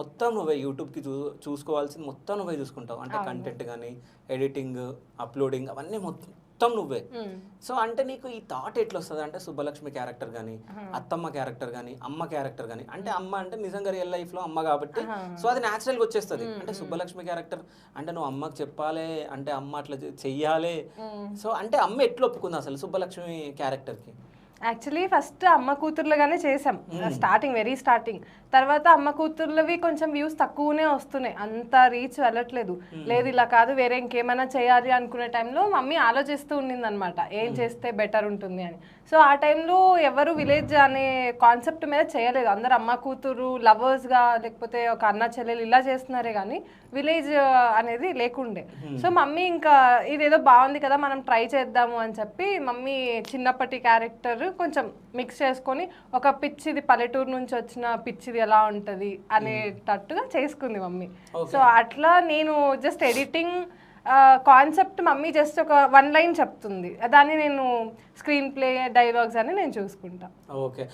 మొత్తం నువ్వే యూట్యూబ్కి చూసుకోవాల్సింది మొత్తం నువ్వే చూసుకుంటావు. అంటే కంటెంట్ కానీ ఎడిటింగ్, అప్లోడింగ్ అవన్నీ మొత్తం నువ్వే. సో అంటే నీకు ఈ థాట్ ఎట్లా వస్తుంది అంటే సుబ్బలక్ష్మి క్యారెక్టర్ కానీ, అత్తమ్మ క్యారెక్టర్ కానీ, అమ్మ క్యారెక్టర్ కానీ, అంటే అమ్మ అంటే నిజంగా రియల్ లైఫ్లో అమ్మ కాబట్టి సో అది న్యాచురల్గా వచ్చేస్తుంది. అంటే సుబ్బలక్ష్మి క్యారెక్టర్ అంటే నువ్వు అమ్మకి చెప్పాలి, అంటే అమ్మ అట్లా చెయ్యాలి. సో అంటే అమ్మ ఎట్లా ఒప్పుకుంది అసలు సుబ్బలక్ష్మి క్యారెక్టర్కి? యాక్చువల్లీ ఫస్ట్ అమ్మ కూతుర్లుగానే చేసాం స్టార్టింగ్, వెరీ స్టార్టింగ్. తర్వాత అమ్మ కూతుర్లవి కొంచెం వ్యూస్ తక్కువనే వస్తున్నాయి, అంత రీచ్ వెళ్ళట్లేదు. లేదు ఇలా కాదు వేరే ఇంకేమైనా చేయాలి అనుకునే టైంలో మమ్మీ ఆలోచిస్తూ ఉండింది అనమాట, ఏం చేస్తే బెటర్ ఉంటుంది అని. సో ఆ టైంలో ఎవరు విలేజ్ అనే కాన్సెప్ట్ మీద చేయలేదు, అందరు అమ్మ కూతురు లవర్స్గా లేకపోతే ఒక అన్న చెల్లెలు ఇలా చేస్తున్నారే కానీ విలేజ్ అనేది లేకుండే. సో మమ్మీ ఇంకా ఇదేదో బాగుంది కదా మనం ట్రై చేద్దాము అని చెప్పి మమ్మీ చిన్నప్పటి క్యారెక్టర్ కొంచెం మిక్స్ చేసుకొని ఒక పిచ్చిది పల్లెటూరు నుంచి వచ్చిన పిచ్చిది ఎలా ఉంటుంది అనేటట్టుగా చేసుకుంది మమ్మీ. సో అట్లా నేను just editing concept mummy just ఒక 1 లైన్ చెప్తుంది, దాన్ని నేను స్క్రీన్ ప్లే డైలాగ్స్ అని నేను చూసుకుంటా. ఓకే.